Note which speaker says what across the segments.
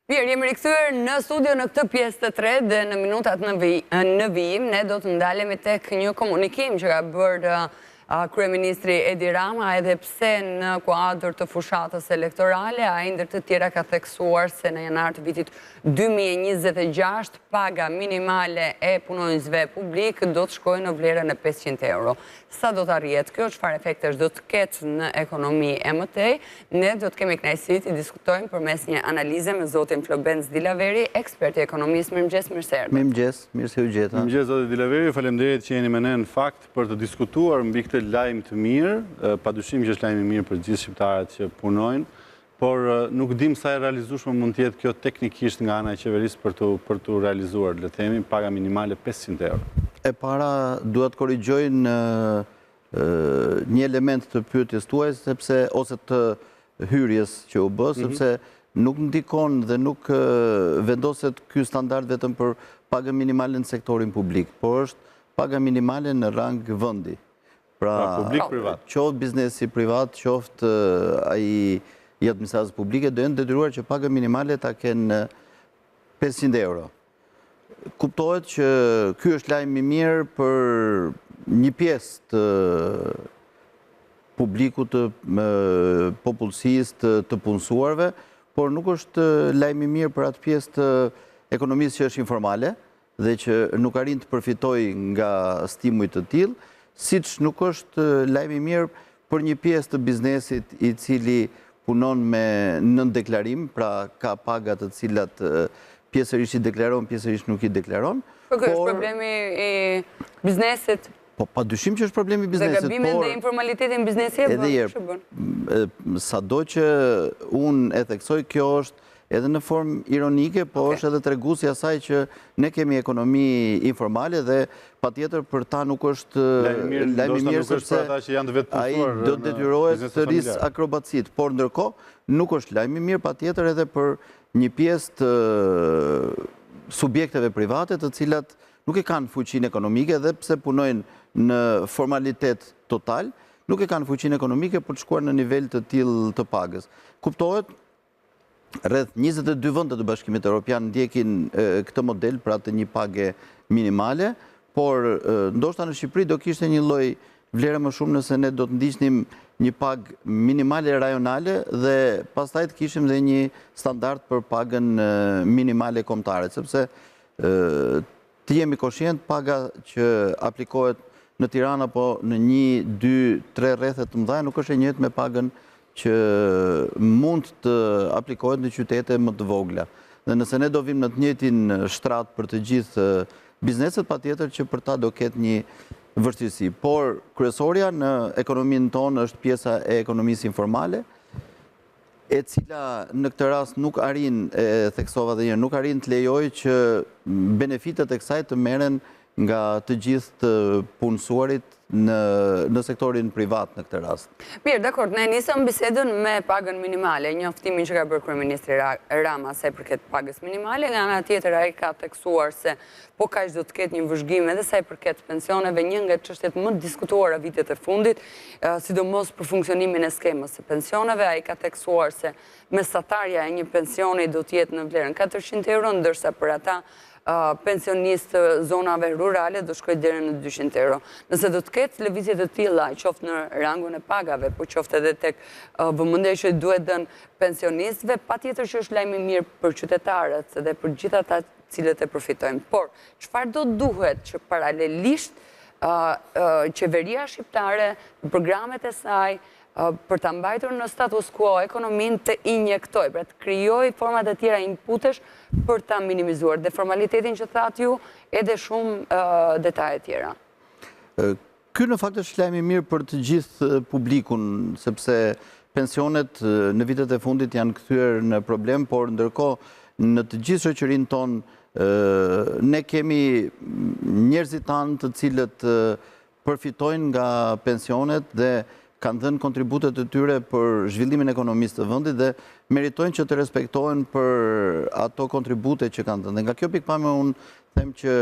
Speaker 1: Mirë, jemi rikthyer në studio në këtë pjesë të tretë dhe në minutat në vijim ne do të ndalemi tek një komunikim që ka bërë Kryeministri Edi Rama, edhe pse në kuadër të fushatës elektorale, ai ndër të tjera ka theksuar se në janar të vitit 2026 paga minimale e punonjësve publik do të shkojë në vlerën e 500 euro. Sa do të arrihet kjo, çfarë efektesh do të ketë në ekonomi e mëtej, ne do të kemi kënaqësinë të diskutojmë përmes një analize me zotin Flobenc Dilaveri, ekspert i ekonomisë. Mirëmëngjes, mirë se erdhët.
Speaker 2: Mirëmëngjes, mirë se u gjeta.
Speaker 3: Mirëmëngjes zoti Dilaveri, faleminderit që jeni me ne në fakt për të diskutuar mbi këtë lajm të mirë, padyshim që është lajm i mirë për gjithë shqiptarët që punojnë, por nuk dim sa e realizueshme mund të jetë kjo teknikisht nga ana e qeverisë për të realizuar, le të themi, paga minimale 500 euro.
Speaker 2: E para duhet korrigjoj në një element të pyetjes tuaj ose të hyrjes që u bë, sepse nuk ndikon dhe nuk vendoset ky standard vetëm për pagën minimale në sektorin publik, por është paga minimale në rang vendi.
Speaker 3: Pra publik-privat.
Speaker 2: Qoftë biznesi privat, qoftë ai i administratës publike, do jenë detyruar që paga minimale ta kenë 500 euro. Kuptohet që ky është lajm i mirë për një pjesë të publikut, të popullsisë, të punësuarve, por nuk është lajm i mirë për atë pjesë të ekonomisë që është informale dhe që nuk arrin të përfitojë nga stimuj të tillë, siç nuk është lajm i mirë për një pjesë të biznesit i cili punon me nëndeklarim, pra ka paga të cilat pjesërisht i deklaron, pjesërisht nuk i deklaron.
Speaker 1: Por ky është problemi i biznesit.
Speaker 2: Po padyshim që është problemi i biznesit,
Speaker 1: por dhe gabimet dhe informalitetin biznesi e bën.
Speaker 2: Sado që unë e theksoj, kjo është edhe në formë ironike, po është edhe treguesi asaj që ne kemi ekonomi informale dhe patjetër për ta nuk është lajm i mirë sepse ai do të detyrohet të rrisë akrobacit, por ndërkohë nuk është lajm i mirë patjetër edhe për një pjesë të subjekteve private të cilat nuk e kanë fuqinë ekonomike dhe pse punojnë në formalitet total, nuk e kanë fuqinë ekonomike për të shkuar në nivel të tillë të pagës. Kuptohet, rreth 22 vende të Bashkimit Evropian ndjekin këtë model për atë një pagë minimale, por ndoshta në Shqipëri do kishte një lloj vlere më shumë nëse ne do të ndiqnim një pagë minimale rajonale dhe pastaj të kishim dhe një standard për pagën minimale kombëtare, sepse të jemi koshient paga që aplikohet në Tiranë apo në 1, 2, 3 rrethe të mëdha nuk është e njëjtë me pagën që mund të aplikohet në qytete më të vogla. Dhe nëse ne do vim në të njëjtin shtrat për të gjithë bizneset, patjetër që për ta do ketë një vështirësi. Por kryesorja në ekonominë tonë është pjesa e ekonomisë informale, e cila në këtë rast nuk arrin, e theksova dhe nuk arrin të lejojë që benefitet e kësaj të merren nga të gjithë të punësuarit në sektorin privat në këtë rast.
Speaker 1: Mirë, dakord, ne nisëm bisedën me pagën minimale, njoftimin që ka bërë Kryeministri Rama sa i përket pagës minimale, nga ana tjetër ai ka theksuar se po kaq do të ketë një vëzhgim edhe sa i përket pensioneve, një nga çështjet më diskutuara vitet e fundit, sidomos për funksionimin e skemës së pensioneve. Ai ka theksuar se mesatarja e një pensioni do të jetë në vlerën 400 euro, ndërsa për ata pensionistë zonave rurale do shkojë deri në 200 euro. Nëse do të ketë lëvizje të tilla, qoftë në rangun e pagave, po qoftë edhe tek vëmendja që duhet dhënë pensionistëve, patjetër që është lajm i mirë për qytetarët dhe për gjithë ata cilët e përfitojnë. Por çfarë do duhet që paralelisht qeveria shqiptare, programet e saj, për të mbajtur në status quo ekonominë të injektoj, pra të krijoj format e tjera inputesh për ta minimizuar dhe formalitetin që thatë ju edhe shumë detaje tjera.
Speaker 2: Ky në fakt është lajm i mirë për të gjithë publikun, sepse pensionet në vitet e fundit janë kthyer në problem, por ndërkohë në të gjithë shoqërinë tonë ne kemi njerëzit tanë të cilët përfitojnë nga pensionet dhe kanë dhënë kontributet e tyre për zhvillimin ekonomisë të vendit dhe meritojnë që të respektohen për ato kontribute që kanë dhënë. Dhe nga kjo pikpamje unë them që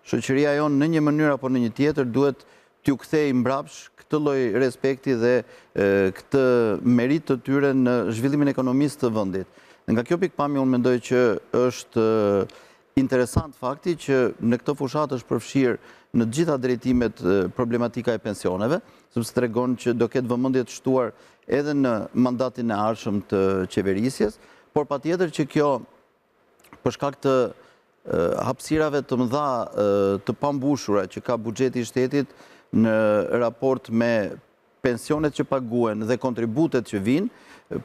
Speaker 2: shoqëria jonë në një mënyrë apo në një tjetër duhet t'ju kthej mbrapsh këtë lloj respekti dhe këtë merit të tyre në zhvillimin ekonomisë të vendit. Nga kjo pikpamje unë mendoj që është interesant fakti që në këtë fushat është përfshirë në gjitha drejtimet problematika e pensioneve, sepse tregon që do ketë vëmendje të shtuar edhe në mandatin e ardhshëm të qeverisjes, por patjetër që kjo për shkak të hapësirave të mëdha të pambushura që ka buxheti i shtetit në raport me pensionet që paguhen dhe kontributet që vinë,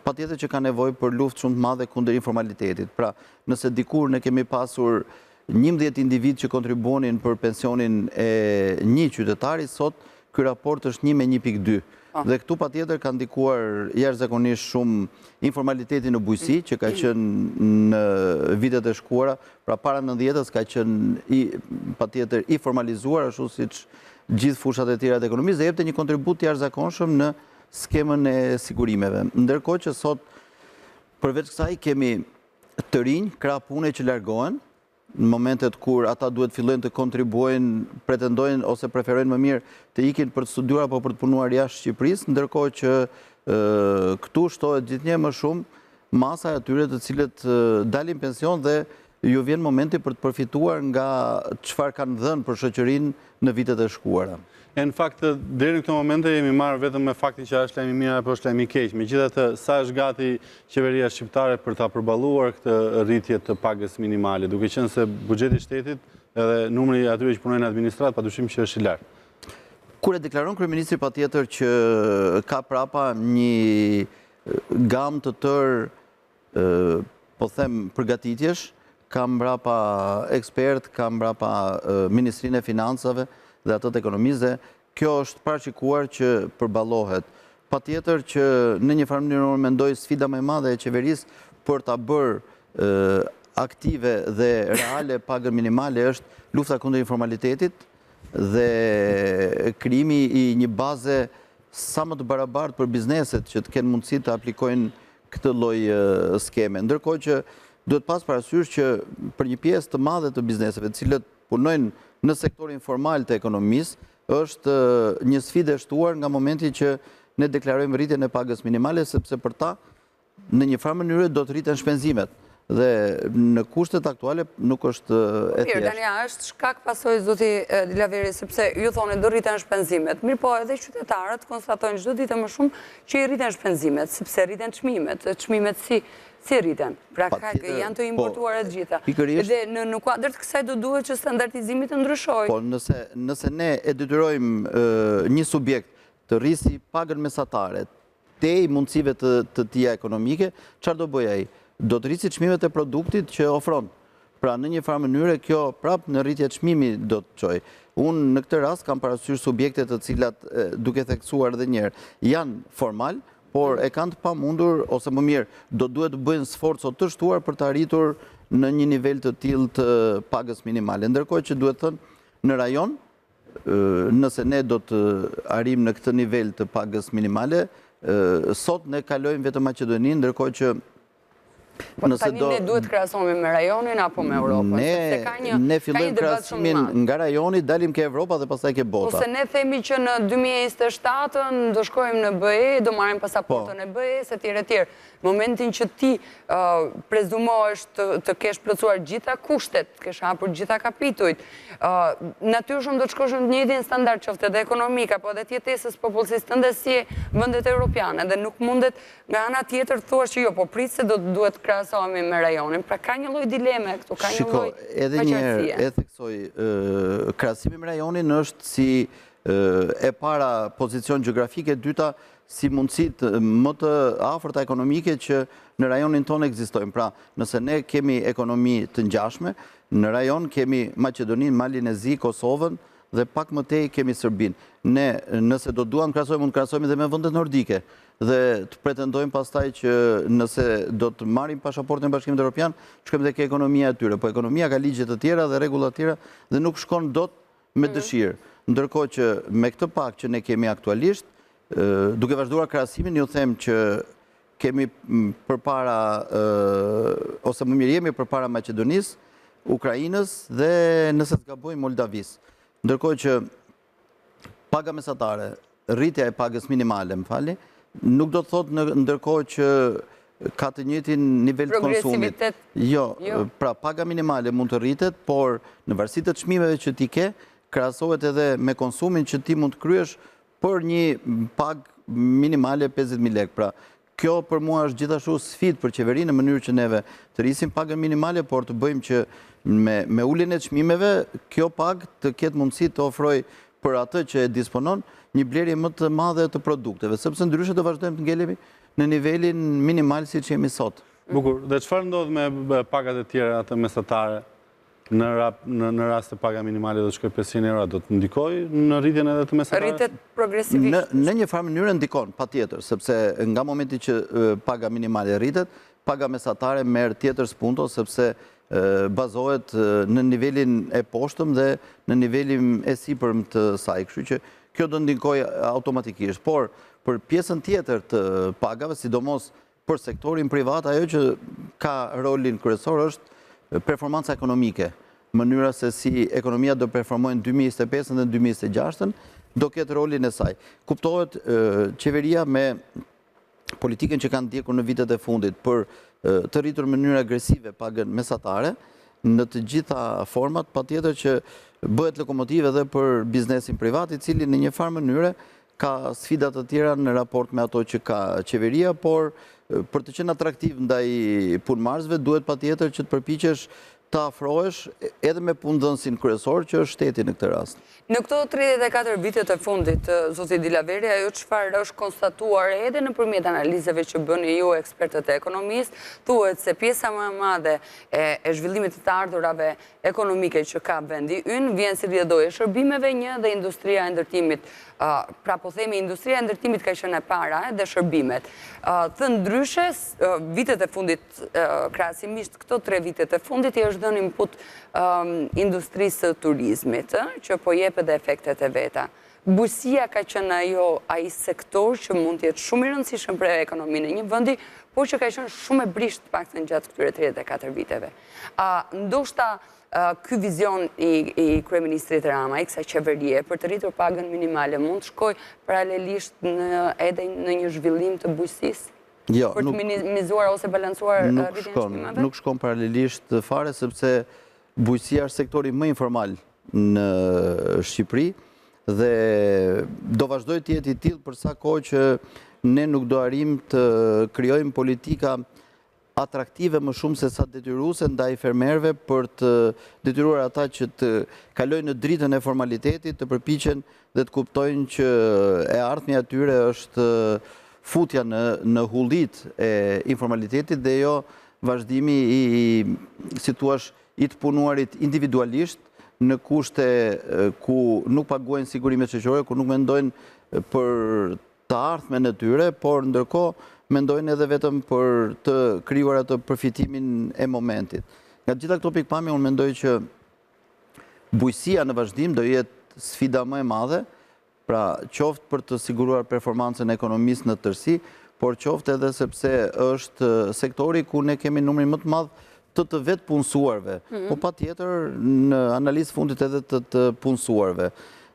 Speaker 2: patjetër që ka nevojë për luftë shumë të madhe kundër informalitetit. Pra, nëse dikur ne kemi pasur 11 individ që kontribuonin për pensionin e një qytetari, sot ky raport është 1 me 1.2. Dhe këtu patjetër ka ndikuar jashtëzakonisht shumë informaliteti në bujqësi, që ka qenë në vitet e shkuara, pra para 90-s ka qenë patjetër i formalizuar, ashtu siç gjithë fushat e tjera të ekonomisë, dhe jepte një kontribut të jashtëzakonshëm në skemën e sigurimeve. Ndërkohë që sot, përveç kësaj, kemi të rinj, krah pune që largohen, në momentet kur ata duhet fillojnë të kontribuojnë, pretendojnë ose preferojnë më mirë të ikin për të studiuar apo për të punuar jashtë Shqipërisë, ndërkohë që këtu shtohet gjithnjë më shumë masa e atyre të cilët dalin pension dhe ju vjen momenti për të përfituar nga çfarë kanë dhënë për shoqërinë në vitet e shkuara.
Speaker 3: Në fakt, deri në këtë moment jemi marrë vetëm me faktin që është lajm i mirë apo është lajm i keq. Megjithatë, sa është gati qeveria shqiptare për ta përballuar këtë rritje të pagës minimale, duke qenë se buxheti i shtetit edhe numri i atyre që punojnë në administratë padyshim që është i lartë.
Speaker 2: Kur e deklaron kryeministri patjetër që ka prapa një gamë të tërë, po them, përgatitjesh, ka mbrapa ekspert, ka mbrapa Ministrinë e Financave dhe atët ekonomisë, kjo është paraqituar që përballohet. Patjetër që në një farë mënyrë unë mendoj sfida më e madhe e qeverisë për ta bërë aktive dhe reale pagën minimale është lufta kundër informalitetit dhe krijimi i një baze sa më të barabartë për bizneset që të kenë mundësi të aplikojnë këtë lloj skeme. Ndërkohë që duhet pas parasysh që për një pjesë të madhe të bizneseve, të cilët punojnë në sektorin formal të ekonomisë, është një sfidë e shtuar nga momenti që ne deklarojmë rritjen e pagës minimale, sepse për ta, në një farë mënyrë do të rriten shpenzimet. Dhe në kushtet aktuale nuk është e thjeshtë.
Speaker 1: Mirë, tani është shkak pasojë zoti Dilaveri, sepse ju thoni do rriten shpenzimet. Mirë, po edhe qytetarët konstatojnë çdo ditë më shumë që i rriten shpenzimet, sepse rriten çmimet. Çmimet si rriten? Pra janë të importuara të gjitha. Dhe në kuadër të kësaj do duhet që standardizimi të ndryshojë.
Speaker 2: Po, nëse ne e detyrojmë një subjekt të rrisi pagën mesatare te mundësive të tija ekonomike, çfarë do bëjë ai? Do të rrisi çmimet e produktit që ofron. Pra në një farë mënyrë kjo prapë në rritje çmimi do të çojë. Unë në këtë rast kam parasysh subjekte të cilat, duke theksuar edhe një herë, janë formal, por e kanë të pamundur, ose më mirë, do duhet të bëjnë sforco të shtuar për të arritur në një nivel të tillë të pagës minimale. Ndërkohë që duhet thënë, në rajon, nëse ne do të arrijmë në këtë nivel të pagës minimale, sot ne kalojmë vetëm Maqedoninë, ndërkohë që
Speaker 1: tani ne duhet krahasohemi me rajonin apo me Europën?
Speaker 2: Ne fillojmë krahasimin nga rajoni, dalim ke Evropa dhe pastaj ke bota.
Speaker 1: Ose ne themi që në 2027 do shkojmë në BE, do marrim pasaportën e BE-s etj. Momentin që ti prezumohesh të kesh plotësuar gjitha kushtet, të kesh hapur gjitha kapitujt, natyrshëm do të shkosh në të njëjtin standard, qoftë edhe ekonomik apo edhe të jetesës popullsisë tënde si vendet europiane, dhe nuk mundet nga ana tjetër thuash që jo, po prit se do duhet krahasohemi me rajonin. Pra ka një lloj dileme këtu, ka një lloj
Speaker 2: paqartësie. Edhe një herë e theksoj, krahasimi me rajonin është si e para pozicion gjeografik, e dyta si mundësit më të afërta ekonomike që në rajonin tonë ekzistojnë. Pra, nëse ne kemi ekonomi të ngjashme, në rajon kemi Maqedoninë, Malin e Zi, Kosovën dhe pak më tej kemi Serbinë. Ne, nëse do duam krahasojmë, mund të krahasojmë edhe me vendet nordike dhe të pretendojmë pastaj që nëse do të marrim pasaportën e Bashkimit Evropian, shkojmë tek ekonomia e tyre. Po ekonomia ka ligje të tjera dhe rregulla të tjera dhe nuk shkon dot me dëshirë. Ndërkohë që me këtë pak që ne kemi aktualisht, duke vazhduar krahasimin, ju them që kemi përpara, ose më mirë jemi përpara Maqedonisë, Ukrainës dhe nëse të gabojmë Moldavisë. Ndërkohë që paga mesatare, rritja e pagës minimale, më fali, nuk do të thotë ndërkohë që ka të njëjtin nivel të konsumit. Jo, pra paga minimale mund të rritet, por në varësi të çmimeve që ti ke, krahasohet edhe me konsumin që ti mund të kryesh për një pagë minimale 50.000 lekë. Pra, kjo për mua është gjithashtu sfidë për qeverinë në mënyrë që neve të rrisim pagën minimale, por të bëjmë që me uljen e çmimeve, kjo pagë të ketë mundësi të ofrojë për atë që e disponon një blerje më të madhe të produkteve, sepse ndryshe të vazhdojmë të ngelemi në nivelin minimal si që jemi sot.
Speaker 3: Bukur, dhe çfarë ndodh me pagat e tjera atë mesatare në rast të paga minimale do të shkojë 500 euro, do të ndikojë në rritjen edhe të mesatares?
Speaker 1: Rritet progresivisht.
Speaker 2: Në një farë mënyrë ndikon, patjetër, sepse nga momenti që paga minimale rritet, paga mesatare merr tjetër spunto, sepse bazohet në nivelin e poshtëm dhe në nivelin e sipërm të saj. Kështu që kjo do ndikojë automatikisht. Por për pjesën tjetër të pagave, sidomos për sektorin privat, ajo që ka rolin kryesor është performanca ekonomike. Mënyra se si ekonomia do performojnë 2025 dhe 2026 do ketë rolin e saj. Kuptohet qeveria me politikën që kanë ndjekur në vitet e fundit për të rritur në mënyrë agresive pagën mesatare, në të gjitha format, patjetër që bëhet lokomotive edhe për biznesin privat, i cili në një farë mënyre ka sfidat të tjera në raport me ato që ka qeveria, por për të qenë atraktiv ndaj punëmarrësve duhet patjetër që të përpiqesh të afrohesh edhe me punëdhënësin kryesor që është shteti në këtë rast.
Speaker 1: Në këto 34 vitet e fundit, zoti Dilaveri, ajo çfarë është konstatuar edhe nëpërmjet analizave që bëni ju ekspertët e ekonomisë, thuhet se pjesa më e madhe e zhvillimit të ardhurave ekonomike që ka vendi ynë vjen si rrjedhoi e shërbimeve dhe industria e ndërtimit. Pra po themi industria e ndërtimit ka qenë e para dhe shërbimet. Të ndryshe, vitet e fundit, krahasimisht këto 3 vitet e fundit i është dhënë input industrisë të turizmit, që po jep edhe efektet e veta. Bujësia ka qenë ai sektor që mund të jetë shumë i rëndësishëm për ekonominë e një vendi, por që ka qenë shumë e brisht paktën gjatë këtyre 34 viteve. Ndoshta ky vizion i kryeministrit Rama, i kësaj qeverie për të rritur pagën minimale mund të shkojë paralelisht edhe në një zhvillim të bujësisë?
Speaker 2: Jo,
Speaker 1: për të minimizuar ose balancuar rritjen e çmimeve?
Speaker 2: Nuk shkon paralelisht fare, sepse bujësia është sektori më informal në Shqipëri dhe do vazhdoj të jetë i tillë për sa kohë që ne nuk do arrijmë të krijojmë politika atraktive më shumë se sa detyruese ndaj fermerëve për të detyruar ata që të kalojnë në dritën e formalitetit, të përpiqen dhe të kuptojnë që e ardhmja e tyre është futja në hullit e informalitetit dhe jo vazhdimi si thua, i të punuarit individualisht në kushte ku nuk paguajnë sigurimet shoqërore, ku nuk mendojnë për të ardhmen e tyre, por ndërkohë mendojnë edhe vetëm për të krijuar atë përfitimin e momentit. Nga gjitha këto pikpamje, unë mendoj që bujësia në vazhdim do jetë sfida më e madhe, pra qoftë për të siguruar performancën e ekonomisë në tërësi, por qoftë edhe sepse është sektori ku ne kemi numrin më të madh të vetë punësuarve, po patjetër në analizë fundit edhe të punësuarve.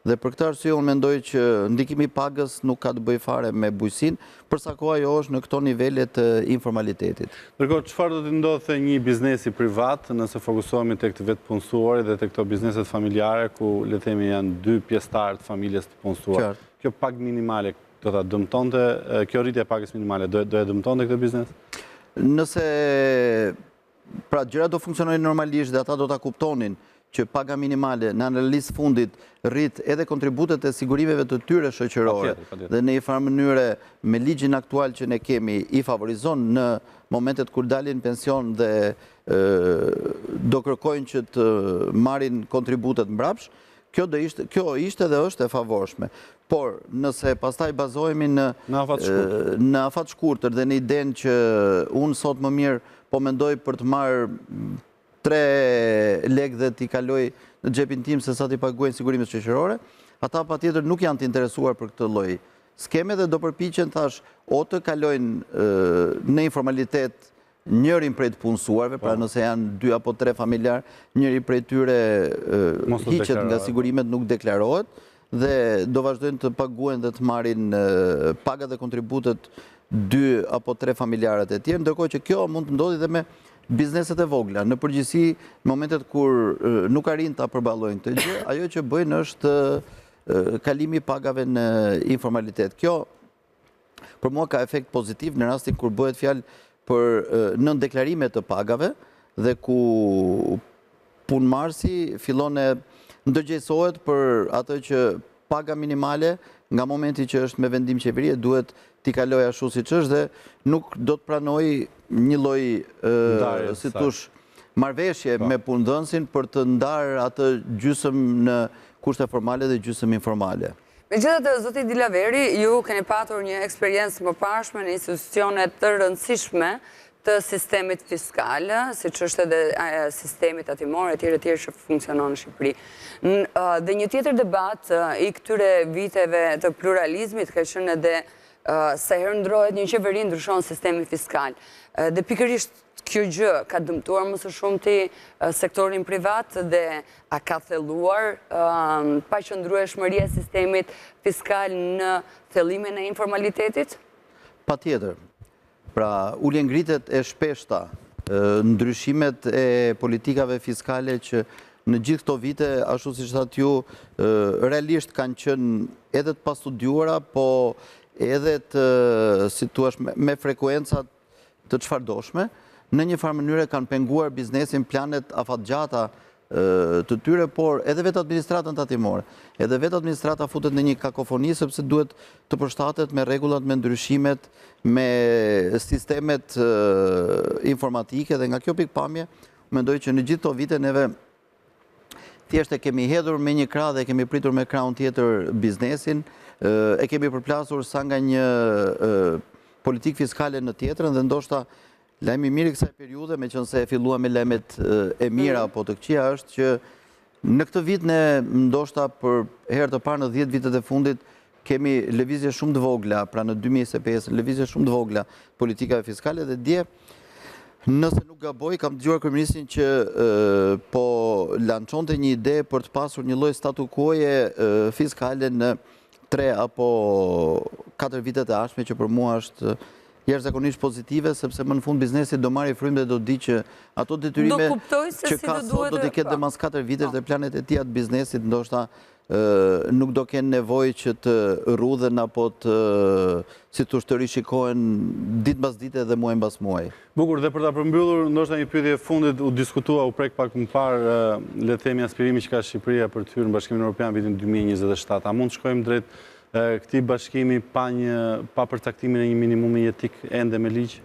Speaker 2: Dhe për këtë arsye unë mendoj që ndikimi i pagës nuk ka të bëjë fare me bujësinë, përsa koha ajo është në këto nivele të informalitetit.
Speaker 3: Ndërkohë, çfarë do të ndodhte një biznesi privat nëse fokusohemi tek të vetë punësuarit dhe tek këto bizneset familjare ku le të themi janë 2 pjesëtarë të familjes të punësuar. Kjo pagë minimale do ta dëmtonte, kjo rritje e pagës minimale do e dëmtonte këtë biznes?
Speaker 2: Nëse pra gjërat do funksionojnë normalisht dhe ata do ta kuptonin që paga minimale në analizë fundit rrit edhe kontributet e sigurimeve të tyre shoqërore dhe në një farë mënyre me ligjin aktual që ne kemi i favorizon në momentet kur dalin pension dhe do kërkojnë që të marrin kontributet mbrapsht, kjo ishte dhe është e favorshme. Por nëse pastaj bazohemi në afat shkurtër dhe në idenë që unë sot më mirë po mendoj për të marrë 3 lekë dhe t'i kaloj në xhepin tim se sa t'i paguajnë sigurimet shoqërore, ata patjetër nuk janë të interesuar për këtë lloj skeme dhe do përpiqen thash o të kalojnë në informalitet njërin prej të punësuarve, pra nëse janë 2 apo 3 familjar, njëri prej tyre hiqet nga sigurimet, nuk deklarohet dhe do vazhdojnë të paguajnë dhe të marrin pagat dhe kontributet 2 apo 3 familjarët e tjerë, ndërkohë që kjo mund të ndodhi dhe me bizneset e vogla. Në përgjithësi, në momentet kur nuk arrin ta përballojnë këtë gjë, ajo që bëjnë është kalimi pagave në informalitet. Kjo për mua ka efekt pozitiv në rastin kur bëhet fjalë për nën deklarime të pagave dhe ku punëmarrësi fillon e ndërgjegjësohet për atë që paga minimale nga momenti që është me vendim qeverie duhet t'i kaloj ashtu siç është dhe nuk do të pranoj një lloj si thosh marrëveshje me punëdhënësin për të ndarë atë gjysëm në kushte formale dhe gjysëm informale.
Speaker 1: Megjithatë, zoti Dilaveri, ju keni patur një eksperiencë më parshme në institucione të rëndësishme të sistemit fiskal, siç është edhe sistemi tatimor e tjerë që funksionon në Shqipëri. Dhe një tjetër debat i këtyre viteve të pluralizmit ka qenë edhe sa herë ndrohet një qeveri ndryshon sistemi fiskal. Dhe pikërisht kjo gjë ka dëmtuar më së shumti sektorin privat dhe a ka thelluar paqëndrueshmëria e sistemit fiskal në thellimin e informalitetit?
Speaker 2: Patjetër. Pra, ulje ngritet e shpeshta ndryshimet e politikave fiskale që në gjithë këto vite, ashtu siç thatë ju, realisht kanë qenë edhe të pastudiuara, po edhe të, si thua, me frekuencat të çfarëdoshme, në një farë mënyrë kanë penguar biznesin, planet afatgjata të tyre, por edhe vetë administratën tatimore. Edhe vetë administrata futet në një kakofoni sepse duhet të përshtatet me rregullat, me ndryshimet, me sistemet informatike dhe nga kjo pikpamje, mendoj që në gjithë këto vite neve thjesht e kemi hedhur me një krah dhe kemi pritur me krahun tjetër biznesin, e kemi përplasur sa nga një politikë fiskale në tjetrën dhe ndoshta lajmi mirë i kësaj periudhe, meqense e filluam me lajmet e mira apo të këqija, është që në këtë vit ne ndoshta për herë të parë në 10 vitet e fundit kemi lëvizje shumë të vogla, pra në 2025 lëvizje shumë të vogla politikave fiskale dhe dje nëse nuk gaboj, kam dëgjuar kryeministrin që po lançonte një ide për të pasur një lloj statu quo-je fiskale në 3 apo 4 vitet e ardhshme, që për mua është jashtëzakonisht pozitive, sepse më në fund biznesi do marrë frymë dhe do di që ato detyrime që ka sot do t'i ketë dhe mas 4 vitesh dhe planet e tij të biznesit ndoshta nuk do kenë nevojë që të rrudhen apo të si thosh të rishikohen ditë mbas dite dhe muaj mbas muaji.
Speaker 3: Bukur, dhe për ta përmbyllur, ndoshta një pyetje e fundit u diskutua, u prek pak më parë, le të themi aspirimi që ka Shqipëria për të hyrë në Bashkimin Evropian vitin 2027. A mund të shkojmë drejt këtij bashkimi pa përcaktimin e një minimumi jetik ende me ligj?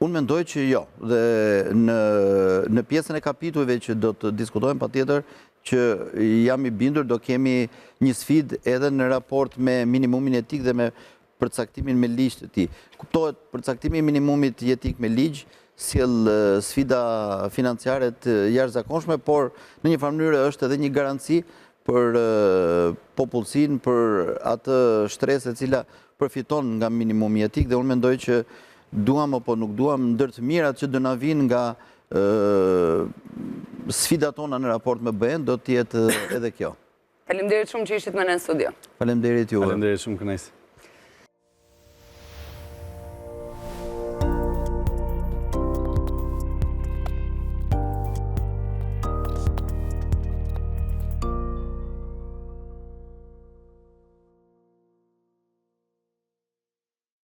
Speaker 2: Unë mendoj që jo, dhe në pjesën e kapitujve që do të diskutojmë patjetër që jam i bindur do kemi një sfidë edhe në raport me minimumin etik dhe me përcaktimin me ligj të tij. Kuptohet, përcaktimi i minimumit jetik me ligj sjell sfida financiare të jashtëzakonshme, por në një farë mënyrë është edhe një garanci për popullsinë, për atë shtresë e cila përfiton nga minimumi etik dhe unë mendoj që duam apo nuk duam, ndër të mirat që do na vinë nga sfidat tona në raport me BE-n do të jetë edhe kjo.
Speaker 1: Faleminderit shumë që ishit me ne në studio.
Speaker 2: Faleminderit juve.
Speaker 3: Faleminderit shumë, kënaqësi.